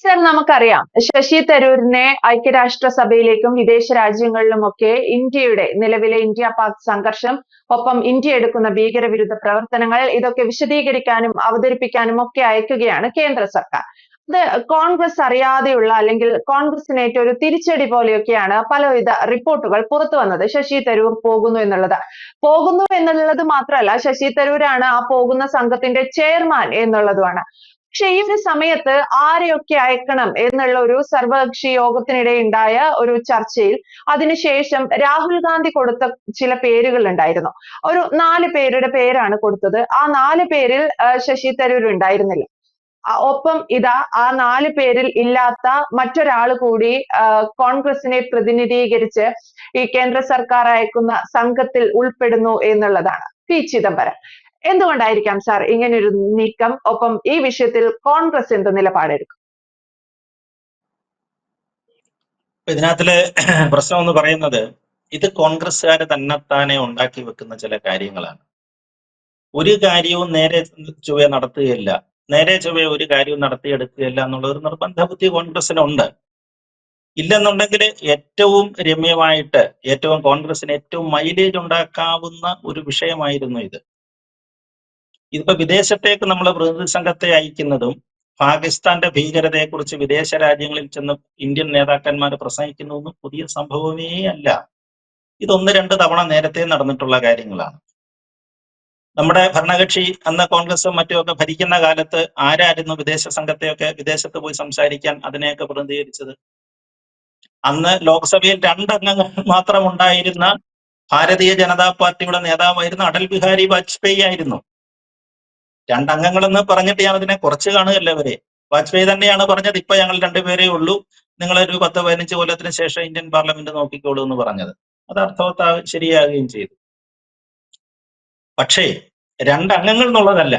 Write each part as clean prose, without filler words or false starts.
Sir, നമുക്കറിയാം ശശി തരൂരിനെ ഐക്യരാഷ്ട്രസഭയിലേക്കും വിദേശ രാജ്യങ്ങളിലുമൊക്കെ ഇന്ത്യയുടെ നിലവിലെ ഇന്ത്യ പാക് സംഘർഷം, ഒപ്പം ഇന്ത്യ എടുക്കുന്ന ഭീകരവിരുദ്ധ പ്രവർത്തനങ്ങൾ ഇതൊക്കെ വിശദീകരിക്കാനും അവതരിപ്പിക്കാനും ഒക്കെ അയക്കുകയാണ് കേന്ദ്ര സർക്കാർ. ഇത് കോൺഗ്രസ് അറിയാതെയുള്ള അല്ലെങ്കിൽ കോൺഗ്രസിനേറ്റ ഒരു തിരിച്ചടി പോലെയൊക്കെയാണ് പലവിധ റിപ്പോർട്ടുകൾ പുറത്തു വന്നത്. ശശി തരൂർ പോകുന്നു എന്നുള്ളത് മാത്രമല്ല, ശശി തരൂരാണ് ആ പോകുന്ന സംഘത്തിന്റെ ചെയർമാൻ എന്നുള്ളതുമാണ്. പക്ഷെ ഈ ഒരു സമയത്ത് ആരെയൊക്കെ അയക്കണം എന്നുള്ള ഒരു സർവകക്ഷി യോഗത്തിനിടെ ഉണ്ടായ ഒരു ചർച്ചയിൽ അതിനുശേഷം രാഹുൽ ഗാന്ധി കൊടുത്ത ചില പേരുകൾ ഉണ്ടായിരുന്നു. ഒരു 4 പേരുടെ പേരാണ് കൊടുത്തത്. ആ 4 പേരിൽ ശശി തരൂർ ഉണ്ടായിരുന്നില്ല. ഒപ്പം ഇതാ ആ 4 പേരിൽ ഇല്ലാത്ത മറ്റൊരാൾ കൂടി കോൺഗ്രസിനെ പ്രതിനിധീകരിച്ച് ഈ കേന്ദ്ര സർക്കാർ അയക്കുന്ന സംഘത്തിൽ ഉൾപ്പെടുന്നു എന്നുള്ളതാണ് പി ചിദംബരം. എന്തുകൊണ്ടായിരിക്കാം സാർ ഇങ്ങനൊരു നീക്കം? ഒപ്പം ഈ വിഷയത്തിൽ കോൺഗ്രസ് എന്ത് നിലപാടെടുക്കും? ഇതിനകത്തില് പ്രശ്നം എന്ന് പറയുന്നത്, ഇത് കോൺഗ്രസ്സുകാര് തന്നെത്താനെ ഉണ്ടാക്കി വെക്കുന്ന ചില കാര്യങ്ങളാണ്. ഒരു കാര്യവും നേരെ ചൊവ്വേ നടത്തുകയില്ല, നേരെ ചൊവ്വേ ഒരു കാര്യവും നടത്തിയെടുക്കുകയില്ല എന്നുള്ള ഒരു നിർബന്ധ ബുദ്ധി കോൺഗ്രസിനുണ്ട്. ഇല്ലെന്നുണ്ടെങ്കിൽ ഏറ്റവും രമ്യമായിട്ട്, ഏറ്റവും കോൺഗ്രസിന് ഏറ്റവും മൈലേജ് ഉണ്ടാക്കാവുന്ന ഒരു വിഷയമായിരുന്നു ഇത്. ഇതിപ്പോ വിദേശത്തേക്ക് നമ്മൾ പ്രതിനിധി സംഘത്തെ അയക്കുന്നതും പാകിസ്ഥാന്റെ ഭീകരതയെക്കുറിച്ച് വിദേശ രാജ്യങ്ങളിൽ ചെന്ന് ഇന്ത്യൻ നേതാക്കന്മാർ പ്രസംഗിക്കുന്നതൊന്നും പുതിയ സംഭവമേ അല്ല. ഇത് 1-2 തവണ നേരത്തെ നടന്നിട്ടുള്ള കാര്യങ്ങളാണ്. നമ്മുടെ ഭരണകക്ഷി അന്ന് കോൺഗ്രസും മറ്റുമൊക്കെ ഭരിക്കുന്ന കാലത്ത് ആരായിരുന്നു വിദേശ സംഘത്തെയൊക്കെ വിദേശത്ത് പോയി സംസാരിക്കാൻ അതിനെയൊക്കെ പ്രതിനിധീകരിച്ചത്? അന്ന് ലോക്സഭയിൽ 2 അംഗങ്ങൾ മാത്രം ഉണ്ടായിരുന്ന ഭാരതീയ ജനതാ പാർട്ടിയുടെ നേതാവായിരുന്ന അടൽ ബിഹാരി വാജ്പേയി ആയിരുന്നു. 2 അംഗങ്ങളെന്ന് പറഞ്ഞിട്ട് ഞാൻ അതിനെ കുറച്ച് കാണുകയല്ല വരെ. വാജ്പേയി തന്നെയാണ് പറഞ്ഞത്, ഇപ്പൊ ഞങ്ങൾ 2 പേരേ ഉള്ളൂ, നിങ്ങളൊരു 10-15 കൊല്ലത്തിന് ശേഷം ഇന്ത്യൻ പാർലമെന്റ് നോക്കിക്കോളൂ എന്ന് പറഞ്ഞത്. അത് അർത്ഥവത്താ ശരിയാകുകയും ചെയ്തു. പക്ഷേ 2 അംഗങ്ങൾ എന്നുള്ളതല്ല,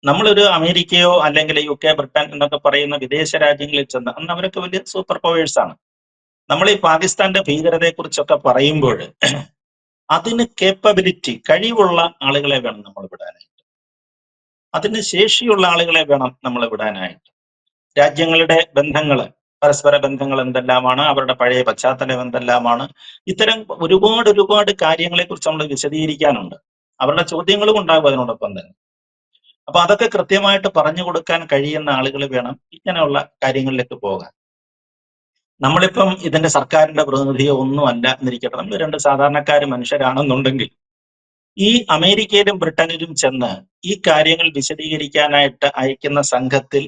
നമ്മളൊരു അമേരിക്കയോ അല്ലെങ്കിൽ UK, ബ്രിട്ടൻ എന്നൊക്കെ പറയുന്ന വിദേശ രാജ്യങ്ങളിൽ ചെന്ന്, അന്ന് അവരൊക്കെ വലിയ സൂപ്പർ പവേഴ്സ് ആണ്. നമ്മൾ ഈ പാകിസ്ഥാന്റെ ഭീകരതയെ കുറിച്ചൊക്കെ പറയുമ്പോൾ അതിന് കേപ്പബിലിറ്റി, കഴിവുള്ള ആളുകളെ വേണം നമ്മൾ വിടാനായിട്ട്. അതിന് ശേഷിയുള്ള ആളുകളെ വേണം നമ്മൾ വിടാനായിട്ട്. രാജ്യങ്ങളുടെ ബന്ധങ്ങള്, പരസ്പര ബന്ധങ്ങൾ എന്തെല്ലാമാണ്, അവരുടെ പഴയ പശ്ചാത്തലം എന്തെല്ലാമാണ്, ഇത്തരം ഒരുപാട് കാര്യങ്ങളെ കുറിച്ച് നമ്മൾ വിശദീകരിക്കാനുണ്ട്. അവരുടെ ചോദ്യങ്ങളും ഉണ്ടാകും അതിനോടൊപ്പം തന്നെ. അപ്പൊ അതൊക്കെ കൃത്യമായിട്ട് പറഞ്ഞു കൊടുക്കാൻ കഴിയുന്ന ആളുകൾ വേണം ഇങ്ങനെയുള്ള കാര്യങ്ങളിലേക്ക് പോകാൻ. നമ്മളിപ്പം ഇതിന്റെ സർക്കാരിന്റെ പ്രതിനിധിയോ ഒന്നും അല്ല എന്നിരിക്കട്ടെ, നമ്മൾ 2 സാധാരണക്കാര് മനുഷ്യരാണെന്നുണ്ടെങ്കിൽ ഈ അമേരിക്കയിലും ബ്രിട്ടനിലും ചെന്ന് ഈ കാര്യങ്ങൾ വിശദീകരിക്കാനായിട്ട് അയക്കുന്ന സംഘത്തിൽ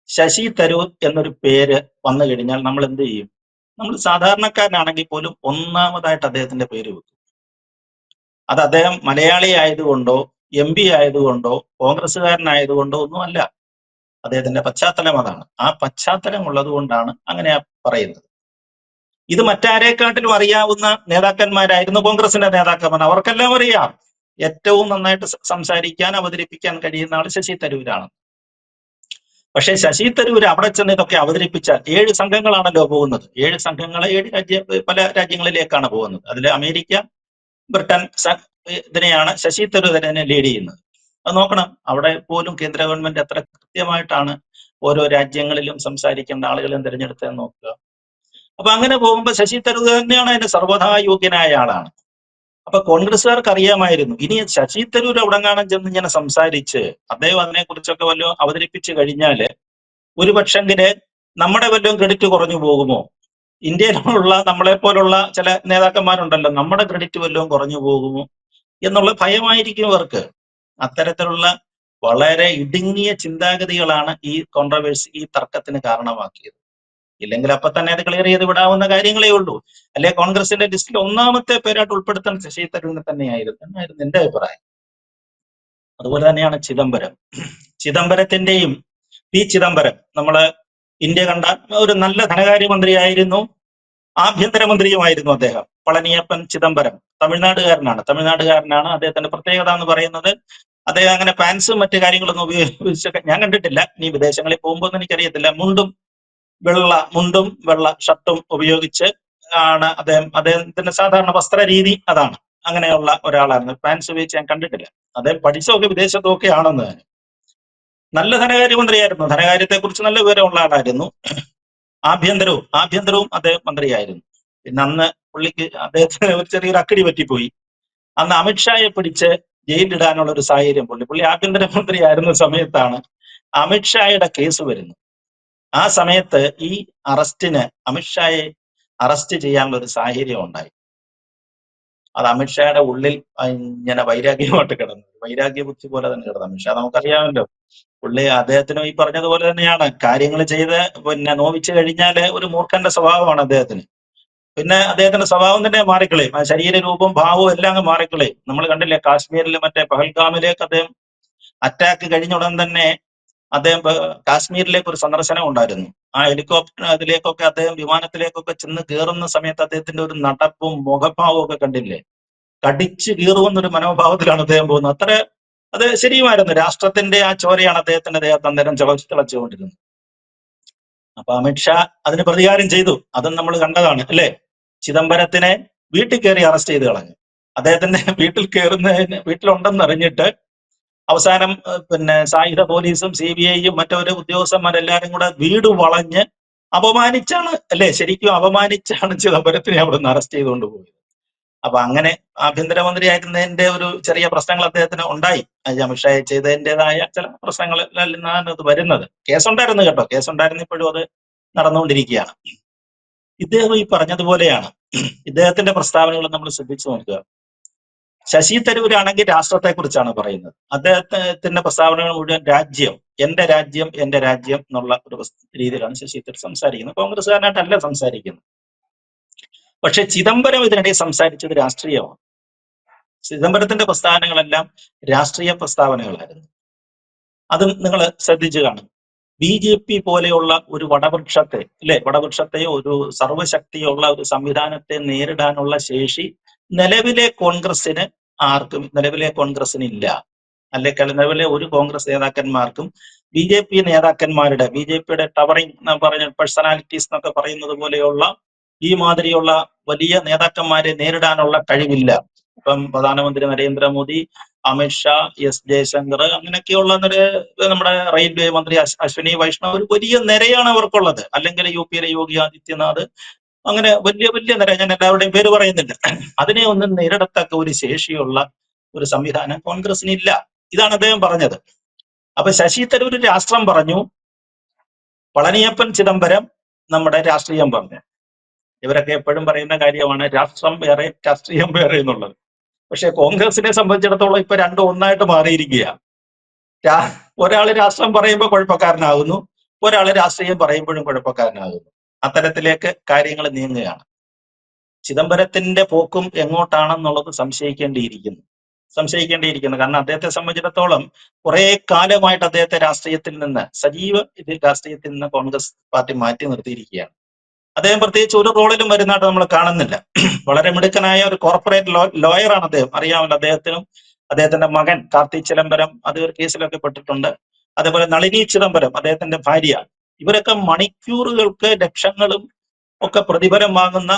ശശി തരൂർ എന്നൊരു പേര് വന്നു കഴിഞ്ഞാൽ നമ്മൾ എന്ത് ചെയ്യും? നമ്മൾ സാധാരണക്കാരനാണെങ്കിൽ പോലും ഒന്നാമതായിട്ട് അദ്ദേഹത്തിന്റെ പേര് വെക്കും. അത് അദ്ദേഹം മലയാളി ആയതുകൊണ്ടോ MP ആയതുകൊണ്ടോ കോൺഗ്രസ്സുകാരനായതുകൊണ്ടോ ഒന്നുമല്ല. അദ്ദേഹത്തിന്റെ പശ്ചാത്തലം അതാണ്. ആ പശ്ചാത്തലം ഉള്ളത് കൊണ്ടാണ് അങ്ങനെ പറയുന്നത്. ഇത് മറ്റാരേക്കാട്ടിലും അറിയാവുന്ന നേതാക്കന്മാരായിരുന്നു കോൺഗ്രസിന്റെ നേതാക്കന്മാർ. അവർക്കെല്ലാം അറിയാം ഏറ്റവും നന്നായിട്ട് സംസാരിക്കാൻ, അവതരിപ്പിക്കാൻ കഴിയുന്ന ആൾ ശശി തരൂരാണ്. പക്ഷെ ശശി തരൂർ അവിടെ ചെന്ന് ഇതൊക്കെ അവതരിപ്പിച്ചാൽ 7 സംഘങ്ങളാണല്ലോ പോകുന്നത്. 7 സംഘങ്ങളെ 7 പല രാജ്യങ്ങളിലേക്കാണ് പോകുന്നത്. അതിൽ അമേരിക്ക, ബ്രിട്ടൻ ഇതിനെയാണ് ശശി തരൂർ തന്നെ ലീഡ് ചെയ്യുന്നത്. അത് നോക്കണം, അവിടെ പോലും കേന്ദ്ര ഗവൺമെന്റ് എത്ര കൃത്യമായിട്ടാണ് ഓരോ രാജ്യങ്ങളിലും സംസാരിക്കേണ്ട ആളുകളെ തിരഞ്ഞെടുത്തതെന്ന് നോക്കുക. അപ്പൊ അങ്ങനെ പോകുമ്പോൾ ശശി തരൂർ തന്നെയാണ് അതിന്റെ സർവ്വതാ യോഗ്യനായ ആളാണ്. അപ്പൊ കോൺഗ്രസ്സുകാർക്ക് അറിയാമായിരുന്നു, ഇനി ശശി തരൂർ എവിടെങ്ങാനും ചെന്ന് ഇങ്ങനെ സംസാരിച്ച് അദ്ദേഹം അതിനെക്കുറിച്ചൊക്കെ വല്ലതും അവതരിപ്പിച്ചു കഴിഞ്ഞാല് ഒരു പക്ഷെങ്കില് നമ്മുടെ വല്ലതും ക്രെഡിറ്റ് കുറഞ്ഞു പോകുമോ? ഇന്ത്യയിലുള്ള നമ്മളെ പോലുള്ള ചില നേതാക്കന്മാരുണ്ടല്ലോ, നമ്മുടെ ക്രെഡിറ്റ് വല്ലതും കുറഞ്ഞു പോകുമോ എന്നുള്ള ഭയമായിരിക്കും അവർക്ക്. അത്തരത്തിലുള്ള വളരെ ഇടുങ്ങിയ ചിന്താഗതികളാണ് ഈ കോൺട്രവേഴ്സി, ഈ തർക്കത്തിന് കാരണമാക്കിയത്. ഇല്ലെങ്കിൽ അപ്പൊ തന്നെ അത് ക്ലിയർ ചെയ്ത് വിടാവുന്ന കാര്യങ്ങളേ ഉള്ളൂ. അല്ലെ കോൺഗ്രസിന്റെ ലിസ്റ്റിൽ ഒന്നാമത്തെ പേരായിട്ട് ഉൾപ്പെടുത്താൻ ശശി തരൂരിനെ തന്നെയായിരുന്നു എന്നായിരുന്നു എന്റെ അഭിപ്രായം. അതുപോലെ തന്നെയാണ് ചിദംബരത്തിന്റെയും പി ചിദംബരം, നമ്മള് ഇന്ത്യ കണ്ട ഒരു നല്ല ധനകാര്യമന്ത്രിയായിരുന്നു, ആഭ്യന്തരമന്ത്രിയുമായിരുന്നു അദ്ദേഹം. പളനിയപ്പൻ ചിദംബരം തമിഴ്നാടുകാരനാണ്. അദ്ദേഹത്തിന്റെ പ്രത്യേകത എന്ന് പറയുന്നത്, അദ്ദേഹം അങ്ങനെ പാൻസും മറ്റു കാര്യങ്ങളൊന്നും ഉപയോഗിച്ചൊക്കെ ഞാൻ കണ്ടിട്ടില്ല. ഇനി വിദേശങ്ങളിൽ പോകുമ്പോൾ എനിക്കറിയത്തില്ല. മുണ്ടും വെള്ള ഷർട്ടും ഉപയോഗിച്ച് ആണ് അദ്ദേഹത്തിന്റെ സാധാരണ വസ്ത്ര രീതി അതാണ്. അങ്ങനെയുള്ള ഒരാളായിരുന്നു. പാൻസ് ഉപയോഗിച്ച് ഞാൻ കണ്ടിട്ടില്ല. അദ്ദേഹം പഠിച്ചതൊക്കെ വിദേശത്തൊക്കെ ആണെന്ന്. നല്ല ധനകാര്യമന്ത്രിയായിരുന്നു. ധനകാര്യത്തെക്കുറിച്ച് നല്ല വിവരമുള്ള ആളായിരുന്നു. ആഭ്യന്തരവും അദ്ദേഹം മന്ത്രിയായിരുന്നു. പിന്നെ അന്ന് പുള്ളിക്ക് അദ്ദേഹത്തിന് ഒരു ചെറിയൊരു അക്കടി പറ്റിപ്പോയി. അന്ന് അമിത്ഷായെ പിടിച്ച് ജയിലിലിടാനുള്ള ഒരു സാഹചര്യം പുള്ളി ആഭ്യന്തരമന്ത്രി ആയിരുന്ന സമയത്താണ് അമിത്ഷായുടെ കേസ് വരുന്നത്. ആ സമയത്ത് ഈ അമിത്ഷായെ അറസ്റ്റ് ചെയ്യാനുള്ള ഒരു സാഹചര്യം ഉണ്ടായി. അത് അമിത്ഷായുടെ ഉള്ളിൽ ഇങ്ങനെ വൈരാഗ്യമായിട്ട് കിടന്നു. വൈരാഗ്യ ബുദ്ധി പോലെ തന്നെ കിടന്നു. അമിത്ഷാ നമുക്കറിയാമല്ലോ, പുള്ളി അദ്ദേഹത്തിനും ഈ പറഞ്ഞതുപോലെ തന്നെയാണ്. കാര്യങ്ങൾ ചെയ്ത് നോവിച്ചു കഴിഞ്ഞാല് ഒരു മൂർഖന്റെ സ്വഭാവമാണ് അദ്ദേഹത്തിന്. പിന്നെ അദ്ദേഹത്തിന്റെ സ്വഭാവം തന്നെ മാറിക്കളയും. ശരീര രൂപവും ഭാവവും എല്ലാം അങ്ങ് മാറിക്കളയും. നമ്മൾ കണ്ടില്ലേ കാശ്മീരിൽ മറ്റേ പഹൽഗാമിലേക്ക് അദ്ദേഹം അറ്റാക്ക് കഴിഞ്ഞ ഉടൻ തന്നെ അദ്ദേഹം കാശ്മീരിലേക്ക് ഒരു സന്ദർശനം ഉണ്ടായിരുന്നു. ആ ഹെലികോപ്റ്റർ അതിലേക്കൊക്കെ അദ്ദേഹം വിമാനത്തിലേക്കൊക്കെ ചെന്ന് കയറുന്ന സമയത്ത് അദ്ദേഹത്തിന്റെ ഒരു നടപ്പും മുഖഭാവവും ഒക്കെ കണ്ടില്ലേ, കടിച്ചു കീറുമെന്നൊരു മനോഭാവത്തിലാണ് അദ്ദേഹം പോകുന്നത്. അത് ശരിയുമായിരുന്നു. രാഷ്ട്രത്തിന്റെ ആ ചോരയാണ് അദ്ദേഹത്തിന്റെ ദേഹത്ത് അന്നേരം തിളച്ചുകൊണ്ടിരുന്നത്. അപ്പൊ അമിത്ഷാ അതിന് പ്രതികാരം ചെയ്തു. അതും നമ്മൾ കണ്ടതാണ് അല്ലേ. ചിദംബരത്തിനെ വീട്ടിൽ കയറി അറസ്റ്റ് ചെയ്ത് കളഞ്ഞു. അദ്ദേഹത്തിന്റെ വീട്ടിലുണ്ടെന്ന് അറിഞ്ഞിട്ട് അവസാനം സായുധ പോലീസും CBI-യും മറ്റൊരു ഉദ്യോഗസ്ഥന്മാരെല്ലാരും കൂടെ വീട് വളഞ്ഞ് അപമാനിച്ചാണ് അല്ലേ, ശരിക്കും അപമാനിച്ചാണ് ചിദംബരത്തിനെ അവിടെ നിന്ന് അറസ്റ്റ് ചെയ്തുകൊണ്ട് പോയത്. അപ്പൊ അങ്ങനെ ആഭ്യന്തരമന്ത്രി ആയിരുന്നതിന്റെ ഒരു ചെറിയ പ്രശ്നങ്ങൾ അദ്ദേഹത്തിന് ഉണ്ടായി. അമിത്ഷായെ ചെയ്തതിൻ്റെതായ ചില പ്രശ്നങ്ങളിൽ നിന്നാണ് അത് വരുന്നത്. കേസുണ്ടായിരുന്നു കേട്ടോ, കേസുണ്ടായിരുന്നു, ഇപ്പോഴും അത് നടന്നുകൊണ്ടിരിക്കുകയാണ്. ഇദ്ദേഹം ഈ പറഞ്ഞതുപോലെയാണ്. ഇദ്ദേഹത്തിന്റെ പ്രസ്താവനകൾ നമ്മൾ ശ്രദ്ധിച്ചു നോക്കുക. ശശി തരൂരാണെങ്കിൽ രാഷ്ട്രത്തെക്കുറിച്ചാണ് പറയുന്നത്. അദ്ദേഹത്തിന്റെ പ്രസ്താവനകൾ മുഴുവൻ എന്റെ രാജ്യം എന്നുള്ള ഒരു രീതിയിലാണ് ശശി തരൂർ സംസാരിക്കുന്നത്. കോൺഗ്രസ്സുകാരനായിട്ടല്ല സംസാരിക്കുന്നത്. പക്ഷെ ചിദംബരം ഇതിനിടെ സംസാരിച്ചത് രാഷ്ട്രീയമാണ്. ചിദംബരത്തിന്റെ പ്രസ്താവനകളെല്ലാം രാഷ്ട്രീയ പ്രസ്താവനകളായിരുന്നു. അതും നിങ്ങൾ ശ്രദ്ധിച്ചു കാണും. BJP പോലെയുള്ള ഒരു വടവൃക്ഷത്തെയോ ഒരു സർവശക്തിയുള്ള ഒരു സംവിധാനത്തെ നേരിടാനുള്ള ശേഷി നിലവിലെ കോൺഗ്രസിന് ഇല്ല. അല്ലെങ്കിൽ നിലവിലെ ഒരു കോൺഗ്രസ് നേതാക്കന്മാർക്കും BJPയുടെ ടവറിംഗ് പറഞ്ഞ പേഴ്സണാലിറ്റീസ് എന്നൊക്കെ പറയുന്നത് പോലെയുള്ള ഈ മാതിരിയുള്ള വലിയ നേതാക്കന്മാരെ നേരിടാനുള്ള കഴിവില്ല. ഇപ്പം പ്രധാനമന്ത്രി നരേന്ദ്രമോദി, അമിത്ഷാ, S ജയശങ്കർ, അങ്ങനെയൊക്കെയുള്ള നമ്മുടെ റെയിൽവേ മന്ത്രി അശ്വിനി വൈഷ്ണവ്, ഒരു വലിയ നിരയാണ് അവർക്കുള്ളത്. അല്ലെങ്കിൽ UP-യിലെ യോഗി ആദിത്യനാഥ്, അങ്ങനെ വലിയ വലിയ നിര, ഞാൻ എല്ലാവരുടെയും പേര് പറയുന്നില്ല. അതിനെ ഒന്നും നേരിടത്തക്ക ഒരു ശേഷിയുള്ള ഒരു സംവിധാനം കോൺഗ്രസിന് ഇല്ല. ഇതാണ് അദ്ദേഹം പറഞ്ഞത്. അപ്പൊ ശശി തരൂർ രാഷ്ട്രം പറഞ്ഞു, പളനിയപ്പൻ ചിദംബരം നമ്മുടെ രാഷ്ട്രീയം പറഞ്ഞു. ഇവരൊക്കെ എപ്പോഴും പറയുന്ന കാര്യമാണ് രാഷ്ട്രം വേറെ രാഷ്ട്രീയം വേറെ എന്നുള്ളത്. പക്ഷെ കോൺഗ്രസിനെ സംബന്ധിച്ചിടത്തോളം ഇപ്പൊ രണ്ടും ഒന്നായിട്ട് മാറിയിരിക്കുക. ഒരാള് രാഷ്ട്രം പറയുമ്പോൾ കുഴപ്പക്കാരനാകുന്നു, ഒരാള് രാഷ്ട്രീയം പറയുമ്പോഴും കുഴപ്പക്കാരനാകുന്നു. അത്തരത്തിലേക്ക് കാര്യങ്ങൾ നീങ്ങുകയാണ്. ചിദംബരത്തിന്റെ പോക്കും എങ്ങോട്ടാണെന്നുള്ളത് സംശയിക്കേണ്ടിയിരിക്കുന്നു. കാരണം അദ്ദേഹത്തെ സംബന്ധിച്ചിടത്തോളം കുറെ കാലമായിട്ട് അദ്ദേഹത്തെ സജീവ രാഷ്ട്രീയത്തിൽ നിന്ന് കോൺഗ്രസ് പാർട്ടി മാറ്റി നിർത്തിയിരിക്കുകയാണ്. അദ്ദേഹം പ്രത്യേകിച്ച് ഒരു റോളിലും വരുന്നതായിട്ട് നമ്മൾ കാണുന്നില്ല. വളരെ മിടുക്കനായ ഒരു കോർപ്പറേറ്റ് ലോയറാണ് അദ്ദേഹം, അറിയാമല്ലോ. അദ്ദേഹത്തിന്റെ മകൻ കാർത്തി ചിദംബരം അത് ഒരു കേസിലൊക്കെ പെട്ടിട്ടുണ്ട്. അതേപോലെ നളിനി ചിദംബരം, അദ്ദേഹത്തിന്റെ ഭാര്യ, ഇവരൊക്കെ മണിക്കൂറുകൾക്ക് ലക്ഷങ്ങളും ഒക്കെ പ്രതിഫലം വാങ്ങുന്ന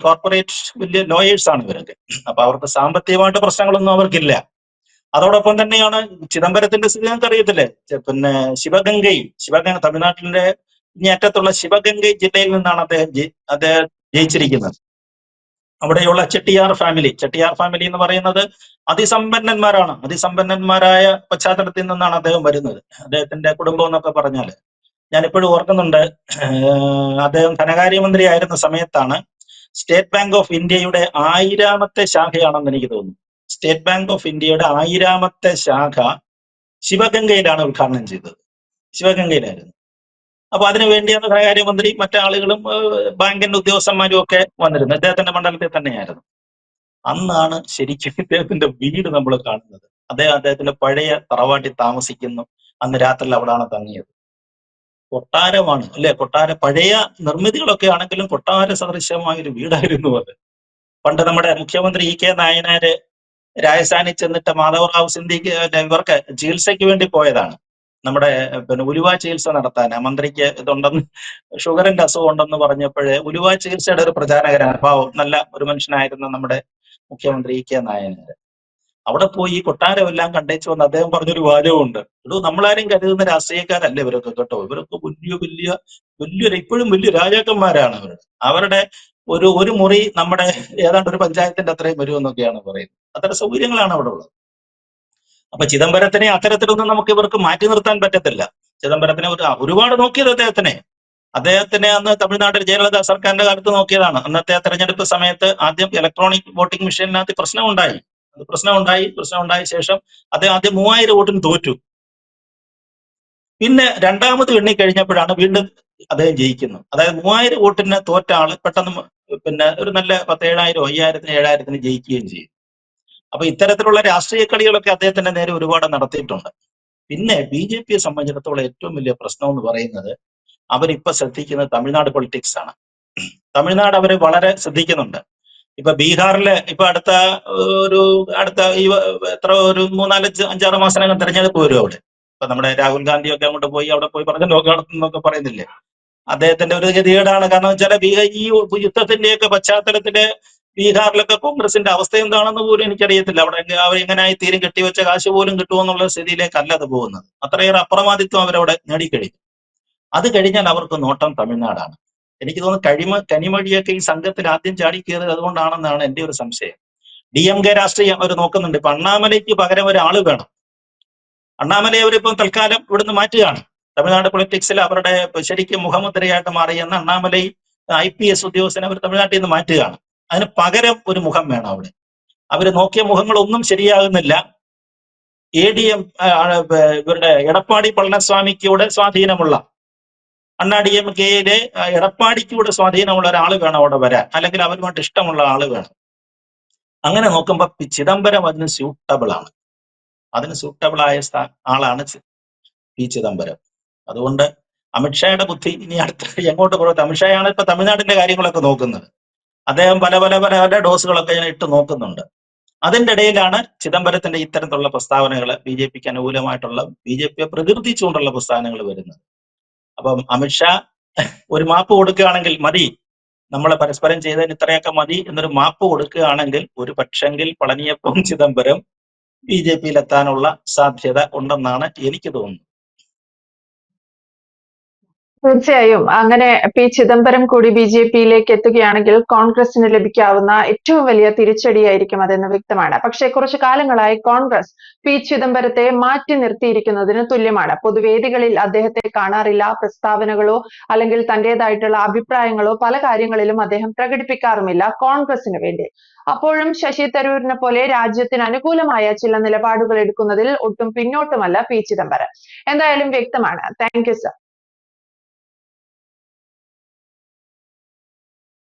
കോർപ്പറേറ്റ് വലിയ ലോയേഴ്സ് ആണ് ഇവരൊക്കെ. അപ്പൊ അവർക്ക് സാമ്പത്തികമായിട്ട് പ്രശ്നങ്ങളൊന്നും അവർക്കില്ല. അതോടൊപ്പം തന്നെയാണ് ചിദംബരത്തിന്റെ സ്ഥിതി നമുക്ക് അറിയത്തില്ലേ. ശിവഗംഗൈ തമിഴ്നാട്ടിലെ ഇങ്ങേറ്റത്തുള്ള ശിവഗംഗൈ ജില്ലയിൽ നിന്നാണ് അദ്ദേഹം ജയിച്ചിരിക്കുന്നത്. അവിടെയുള്ള ചെട്ടിയാർ ഫാമിലി എന്ന് പറയുന്നത് അതിസമ്പന്നന്മാരായ പശ്ചാത്തലത്തിൽ നിന്നാണ് അദ്ദേഹം വരുന്നത്. അദ്ദേഹത്തിന്റെ കുടുംബം എന്നൊക്കെ പറഞ്ഞാൽ ഞാൻ ഇപ്പോഴും ഓർക്കുന്നുണ്ട്. അദ്ദേഹം ധനകാര്യമന്ത്രി ആയിരുന്ന സമയത്താണ് സ്റ്റേറ്റ് ബാങ്ക് ഓഫ് ഇന്ത്യയുടെ 1000-ാമത്തെ ശാഖയാണെന്ന് എനിക്ക് തോന്നുന്നു. സ്റ്റേറ്റ് ബാങ്ക് ഓഫ് ഇന്ത്യയുടെ 1000-ാമത്തെ ശാഖ ശിവഗംഗയിലാണ് ഉദ്ഘാടനം ചെയ്തത്. ശിവഗംഗയിലായിരുന്നു. അപ്പൊ അതിനുവേണ്ടിയാണ് ധനകാര്യമന്ത്രി മറ്റാളുകളും ബാങ്കിന്റെ ഉദ്യോഗസ്ഥന്മാരും ഒക്കെ വന്നിരുന്നു. അദ്ദേഹത്തിന്റെ മണ്ഡലത്തിൽ തന്നെയായിരുന്നു. അന്നാണ് ശരിക്കും ഇദ്ദേഹത്തിന്റെ വീട് നമ്മൾ കാണുന്നത്. അദ്ദേഹത്തിന്റെ പഴയ തറവാട്ടിൽ താമസിക്കുന്നു. അന്ന് രാത്രിയിൽ അവിടാണ് തങ്ങിയത്. കൊട്ടാരമാണ് അല്ലെ, പഴയ നിർമ്മിതികളൊക്കെ ആണെങ്കിലും കൊട്ടാര സദൃശമായ ഒരു വീടായിരുന്നു അത്. പണ്ട് നമ്മുടെ മുഖ്യമന്ത്രി E.K. നായനാര് രാജസ്ഥാനിൽ ചെന്നിട്ട് മാധവറാവു സിന്ധ്യക്ക് ഇവർക്ക് ചികിത്സയ്ക്ക് വേണ്ടി പോയതാണ്. നമ്മുടെ ഉലുവ ചികിത്സ നടത്താൻ. മന്ത്രിക്ക് ഇതുണ്ടെന്ന്, ഷുഗറിന്റെ അസുഖം ഉണ്ടെന്ന് പറഞ്ഞപ്പോഴേ ഉലുവ ചികിത്സയുടെ ഒരു പ്രചാരകരാണ്. പാവം നല്ല ഒരു മനുഷ്യനായിരുന്ന നമ്മുടെ മുഖ്യമന്ത്രി E.K. നായനാര്. അവിടെ പോയി ഈ കൊട്ടാരമെല്ലാം കണ്ടേച്ചു വന്ന് അദ്ദേഹം പറഞ്ഞൊരു വാചകമുണ്ട്. നമ്മളാരും കരുതുന്ന രാഷ്ട്രീയക്കാരല്ല ഇവരൊക്കെ കേട്ടോ. ഇവരൊക്കെ വലിയൊരു ഇപ്പോഴും വലിയ രാജാക്കന്മാരാണ് അവരുടെ ഒരു മുറി നമ്മുടെ ഏതാണ്ട് ഒരു പഞ്ചായത്തിന്റെ അത്രയും വരുമെന്നൊക്കെയാണ് പറയുന്നത്. അത്ര സൗകര്യങ്ങളാണ് അവിടെ ഉള്ളത്. അപ്പൊ ചിദംബരത്തിനെ അത്തരത്തിലൊന്നും നമുക്ക് ഇവർക്ക് മാറ്റി നിർത്താൻ പറ്റത്തില്ല. ചിദംബരത്തിനെ ഒരുപാട് നോക്കിയത് അദ്ദേഹത്തിനെ അന്ന് തമിഴ്നാട്ടിൽ ജയലളിത സർക്കാരിന്റെ കാലത്ത് നോക്കിയതാണ്. അന്നത്തെ തെരഞ്ഞെടുപ്പ് സമയത്ത് ആദ്യം ഇലക്ട്രോണിക് വോട്ടിംഗ് മെഷീനിനകത്ത് പ്രശ്നമുണ്ടായ ശേഷം അദ്ദേഹം ആദ്യം 3000 വോട്ടിന് തോറ്റു. പിന്നെ രണ്ടാമത് എണ്ണി കഴിഞ്ഞപ്പോഴാണ് വീണ്ടും അദ്ദേഹം ജയിക്കുന്നത്. അതായത് 3000 വോട്ടിന് തോറ്റ ആള് പെട്ടെന്ന് പിന്നെ ഒരു നല്ല 10,000, 5000, 7000 ജയിക്കുകയും ചെയ്യും. അപ്പൊ ഇത്തരത്തിലുള്ള രാഷ്ട്രീയ കളികളൊക്കെ അദ്ദേഹത്തിന്റെ നേരെ ഒരുപാട് നടത്തിയിട്ടുണ്ട്. പിന്നെ BJPയെ സംബന്ധിച്ചിടത്തോളം ഏറ്റവും വലിയ പ്രശ്നം എന്ന് പറയുന്നത് അവരിപ്പൊ ശ്രദ്ധിക്കുന്നത് തമിഴ്നാട് പൊളിറ്റിക്സ് ആണ്. തമിഴ്നാട് അവര് വളരെ ശ്രദ്ധിക്കുന്നുണ്ട്. ഇപ്പൊ ബീഹാറില് ഇപ്പൊ അടുത്ത ഈ ഒരു 3-5-6 മാസത്തിനകം തെരഞ്ഞെടുപ്പ് വരും അവിടെ. ഇപ്പൊ നമ്മുടെ രാഹുൽ ഗാന്ധിയൊക്കെ അങ്ങോട്ട് പോയി അവിടെ പോയി പറഞ്ഞ ലോകനടത്തുന്നൊക്കെ പറയുന്നില്ലേ. അദ്ദേഹത്തിന്റെ ഒരു ഗതികേടാണ്. കാരണം വെച്ചാൽ ഈ യുദ്ധത്തിന്റെയൊക്കെ പശ്ചാത്തലത്തില് ബീഹാറിലൊക്കെ കോൺഗ്രസിന്റെ അവസ്ഥ എന്താണെന്ന് പോലും എനിക്കറിയത്തില്ല. അവിടെ അവർ എങ്ങനെയായി തീരും കെട്ടിവെച്ച കാശ് പോലും കിട്ടുമെന്നുള്ള സ്ഥിതിയിലേക്കല്ല അത് പോകുന്നത്. അത്രയേറെ അപ്രമാദിത്വം അവരവിടെ നേടിക്കഴിഞ്ഞു. അത് കഴിഞ്ഞാൽ അവർക്ക് നോട്ടം തമിഴ്നാടാണ്. എനിക്ക് തോന്നുന്നു കനിമൊഴിയൊക്കെ ഈ സംഘത്തിൽ ആദ്യം ചാടിക്കയറിയത് അതുകൊണ്ടാണെന്നാണ് എന്റെ ഒരു സംശയം. DMK രാഷ്ട്രീയം അവർ നോക്കുന്നുണ്ട്. ഇപ്പൊ അണ്ണാമലയ്ക്ക് പകരം ഒരാള് വേണം. അണ്ണാമലയെ അവരിപ്പം തൽക്കാലം ഇവിടുന്ന് മാറ്റുകയാണ്. തമിഴ്നാട് പൊളിറ്റിക്സിൽ അവരുടെ ശരിക്കും മുഖമുദ്രയായിട്ട് മാറിയെന്ന് അണ്ണാമലൈ IPS ഉദ്യോഗസ്ഥനെ അവർ തമിഴ്നാട്ടിൽ നിന്ന് മാറ്റുകയാണ്. അതിന് പകരം ഒരു മുഖം വേണം അവിടെ. അവര് നോക്കിയ മുഖങ്ങളൊന്നും ശരിയാകുന്നില്ല. ADM ഇവരുടെ എടപ്പാടി പളനിസ്വാമിക്കൂടെ സ്വാധീനമുള്ള DMKയിലെ എടപ്പാടിക്കൂടെ സ്വാധീനമുള്ള ഒരാൾ വേണം അവിടെ വരാൻ. അല്ലെങ്കിൽ അവരുമായിട്ട് ഇഷ്ടമുള്ള ആള് വേണം. അങ്ങനെ നോക്കുമ്പോ ചിദംബരം അതിന് സ്യൂട്ടബിൾ ആണ്. അതിന് സ്യൂട്ടബിൾ ആയ ആളാണ് ചിദംബരം. അതുകൊണ്ട് അമിത്ഷായുടെ ബുദ്ധി ഇനി അടുത്ത എങ്ങോട്ട് പോകുന്നത്? അമിത്ഷായാണ് ഇപ്പൊ തമിഴ്നാടിന്റെ കാര്യങ്ങളൊക്കെ നോക്കുന്നത്. അദ്ദേഹം പല ഡോസുകളൊക്കെ ഇട്ട് നോക്കുന്നുണ്ട്. അതിന്റെ ഇടയിലാണ് ചിദംബരത്തിന്റെ ഇത്തരത്തിലുള്ള പ്രസ്താവനകൾ BJPക്ക് അനുകൂലമായിട്ടുള്ള BJPയെ പ്രകീർത്തിച്ചുകൊണ്ടുള്ള പ്രസ്താവനകൾ വരുന്നത്. അപ്പം അമിത്ഷാ ഒരു മാപ്പ് കൊടുക്കുകയാണെങ്കിൽ മതി, നമ്മളെ പരസ്പരം ചെയ്തതിന് ഇത്രയൊക്കെ മതി എന്നൊരു മാപ്പ് കൊടുക്കുകയാണെങ്കിൽ ഒരു പക്ഷെങ്കിൽ പളനിയപ്പൻ ചിദംബരം BJPയിൽ എത്താനുള്ള സാധ്യത ഉണ്ടെന്നാണ് എനിക്ക് തോന്നുന്നത്. തീർച്ചയായും അങ്ങനെ P. ചിദംബരം കൂടി BJPയിലേക്ക് എത്തുകയാണെങ്കിൽ കോൺഗ്രസിന് ലഭിക്കാവുന്ന ഏറ്റവും വലിയ തിരിച്ചടിയായിരിക്കും അതെന്ന് വ്യക്തമാണ്. പക്ഷേ കുറച്ചു കാലങ്ങളായി കോൺഗ്രസ് P. ചിദംബരത്തെ മാറ്റി നിർത്തിയിരിക്കുന്നതിന് തുല്യമാണ്. പൊതുവേദികളിൽ അദ്ദേഹത്തെ കാണാറില്ല. പ്രസ്താവനകളോ അല്ലെങ്കിൽ തന്റേതായിട്ടുള്ള അഭിപ്രായങ്ങളോ പല കാര്യങ്ങളിലും അദ്ദേഹം പ്രകടിപ്പിക്കാറുമില്ല കോൺഗ്രസിന് വേണ്ടി. അപ്പോഴും ശശി തരൂരിനെ പോലെ രാജ്യത്തിന് അനുകൂലമായ ചില നിലപാടുകൾ എടുക്കുന്നതിൽ ഒട്ടും പിന്നോട്ടുമല്ല P. ചിദംബരം. എന്തായാലും വ്യക്തമാണ്. Thank you sir.